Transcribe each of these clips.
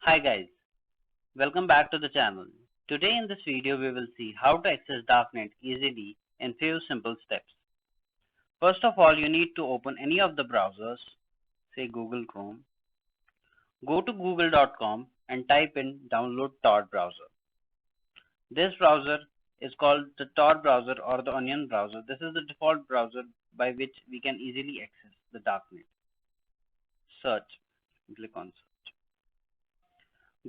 Hi guys, welcome back to the channel. Today in this video we will see how to access Darknet easily in few simple steps. First of all, you need to open any of the browsers, say Google Chrome. Go to google.com and type in download Tor browser. This browser is called the Tor browser or the Onion browser. This is the default browser by which we can easily access the Darknet. Search, click on search.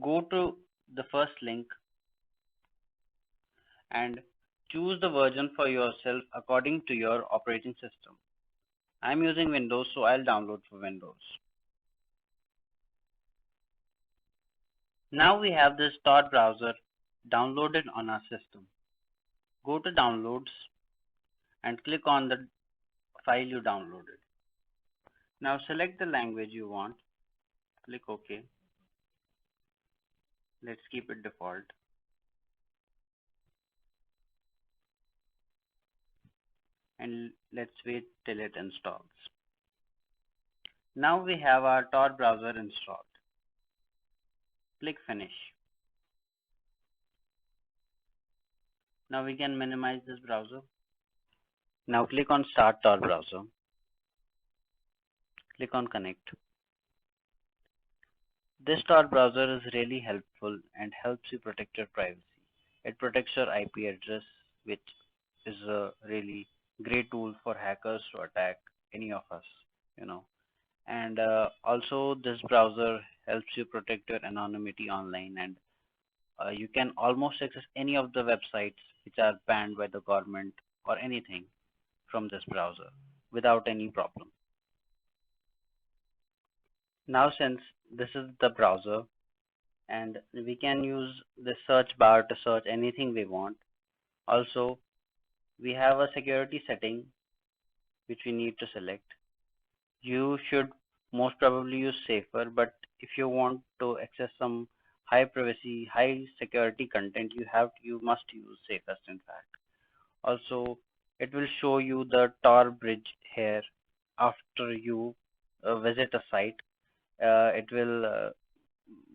Go to the first link and choose the version for yourself according to your operating system. I'm using Windows, so I'll download for Windows. Now we have this Tor browser downloaded on our system. Go to downloads and click on the file you downloaded. Now select the language you want, click OK. Let's keep it default. And let's wait till it installs. Now we have our Tor browser installed. Click finish. Now we can minimize this browser. Now click on start Tor browser. Click on connect. This Tor browser is really helpful and helps you protect your privacy. It protects your IP address, which is a really great tool for hackers to attack any of us, you know. And also this browser helps you protect your anonymity online, and you can almost access any of the websites which are banned by the government or anything from this browser without any problem. Now since this is the browser, and we can use the search bar to search anything we want. Also, we have a security setting which we need to select. You should most probably use safer, but if you want to access some high privacy, high security content, you must use safest in fact. Also, it will show you the Tor bridge here after you visit a site. It will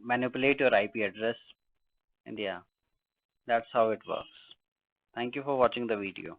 manipulate your IP address, and yeah, that's how it works. Thank you for watching the video.